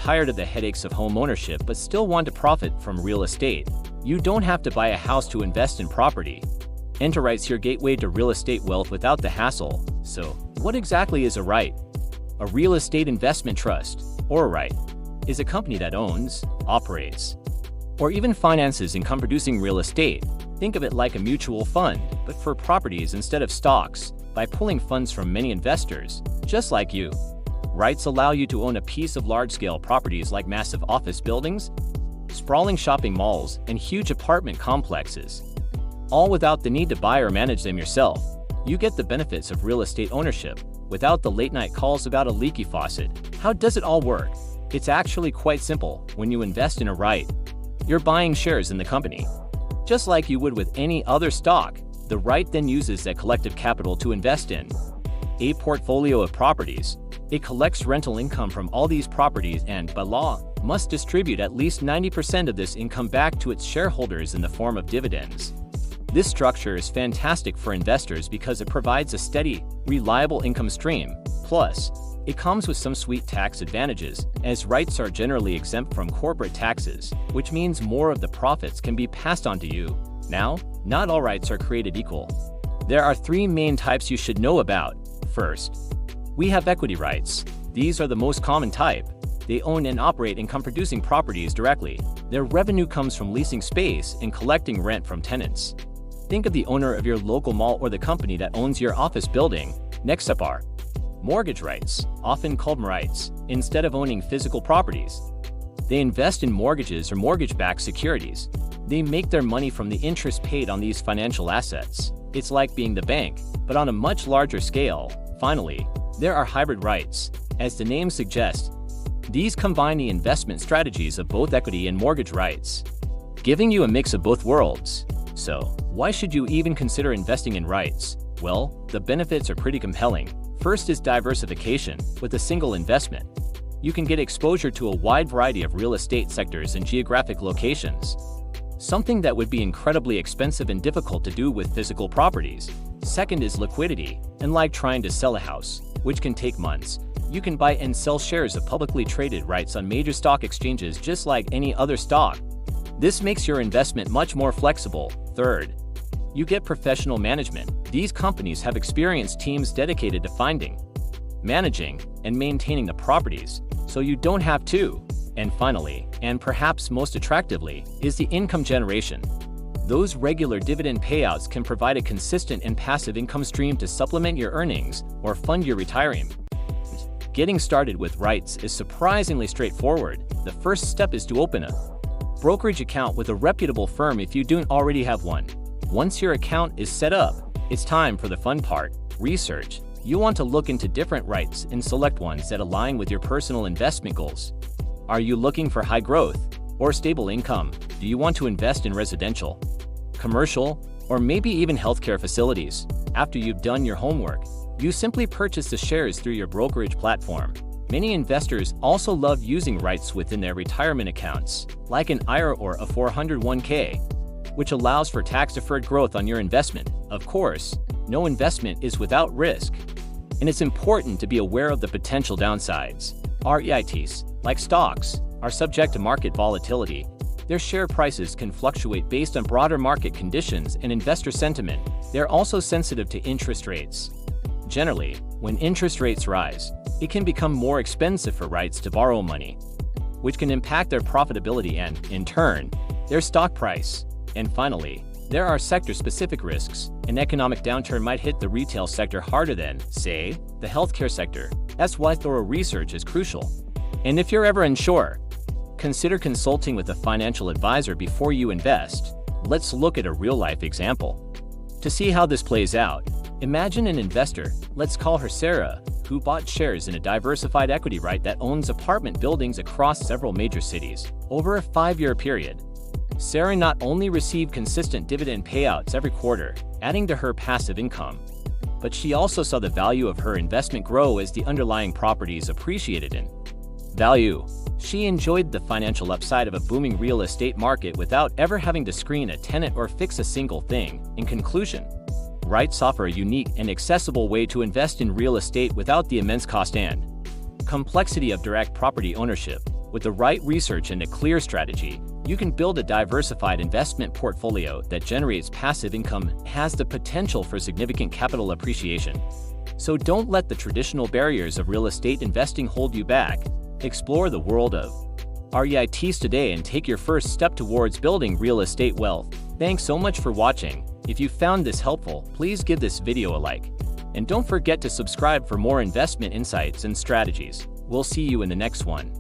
tired of the headaches of home ownership but still want to profit from real estate, you don't have to buy a house to invest in property. Enter REITs, your gateway to real estate wealth without the hassle. So, what exactly is a REIT? A real estate investment trust, or a REIT, is a company that owns, operates, or even finances income-producing real estate. Think of it like a mutual fund, but for properties instead of stocks, by pulling funds from many investors, just like you. REITs allow you to own a piece of large-scale properties like massive office buildings, sprawling shopping malls, and huge apartment complexes, all without the need to buy or manage them yourself. You get the benefits of real estate ownership without the late-night calls about a leaky faucet. How does it all work? It's actually quite simple. When you invest in a REIT, you're buying shares in the company. Just like you would with any other stock, the REIT then uses that collective capital to invest in a portfolio of properties. It collects rental income from all these properties and, by law, must distribute at least 90% of this income back to its shareholders in the form of dividends. This structure is fantastic for investors because it provides a steady, reliable income stream. Plus, it comes with some sweet tax advantages, as REITs are generally exempt from corporate taxes, which means more of the profits can be passed on to you. Now, not all REITs are created equal. There are three main types you should know about. First, we have equity REITs. These are the most common type. They own and operate income-producing properties directly. Their revenue comes from leasing space and collecting rent from tenants. Think of the owner of your local mall or the company that owns your office building. Next up are mortgage REITs, often called REITs, instead of owning physical properties. They invest in mortgages or mortgage-backed securities. They make their money from the interest paid on these financial assets. It's like being the bank, but on a much larger scale. Finally, there are hybrid REITs. As the name suggests, these combine the investment strategies of both equity and mortgage REITs, giving you a mix of both worlds. So, why should you even consider investing in REITs? Well, the benefits are pretty compelling. First is diversification. With a single investment, you can get exposure to a wide variety of real estate sectors and geographic locations, something that would be incredibly expensive and difficult to do with physical properties. Second is liquidity. Unlike trying to sell a house, which can take months, you can buy and sell shares of publicly traded REITs on major stock exchanges just like any other stock. This makes your investment much more flexible. Third, you get professional management. These companies have experienced teams dedicated to finding, managing, and maintaining the properties, so you don't have to. And finally, and perhaps most attractively, is the income generation. Those regular dividend payouts can provide a consistent and passive income stream to supplement your earnings or fund your retirement. Getting started with REITs is surprisingly straightforward. The first step is to open a brokerage account with a reputable firm if you don't already have one. Once your account is set up, it's time for the fun part, research. You want to look into different REITs and select ones that align with your personal investment goals. Are you looking for high growth or stable income? Do you want to invest in residential, commercial, or maybe even healthcare facilities? After you've done your homework, you simply purchase the shares through your brokerage platform. Many investors also love using REITs within their retirement accounts, like an IRA or a 401k, which allows for tax-deferred growth on your investment. Of course, no investment is without risk, and it's important to be aware of the potential downsides. REITs, like stocks, are subject to market volatility. Their share prices can fluctuate based on broader market conditions and investor sentiment. They're also sensitive to interest rates. Generally, when interest rates rise, it can become more expensive for REITs to borrow money, which can impact their profitability and, in turn, their stock price. And finally, there are sector-specific risks. An economic downturn might hit the retail sector harder than, say, the healthcare sector. That's why thorough research is crucial. And if you're ever unsure, consider consulting with a financial advisor before you invest. Let's look at a real-life example to see how this plays out. Imagine an investor, let's call her Sarah, who bought shares in a diversified equity REIT that owns apartment buildings across several major cities. Over a 5-year period, Sarah not only received consistent dividend payouts every quarter, adding to her passive income, but she also saw the value of her investment grow as the underlying properties appreciated in value. She enjoyed the financial upside of a booming real estate market without ever having to screen a tenant or fix a single thing. In conclusion, REITs offer a unique and accessible way to invest in real estate without the immense cost and complexity of direct property ownership. With the right research and a clear strategy, you can build a diversified investment portfolio that generates passive income and has the potential for significant capital appreciation. So don't let the traditional barriers of real estate investing hold you back. Explore the world of REITs today and take your first step towards building real estate wealth. Thanks so much for watching. If you found this helpful, please give this video a like. And don't forget to subscribe for more investment insights and strategies. We'll see you in the next one.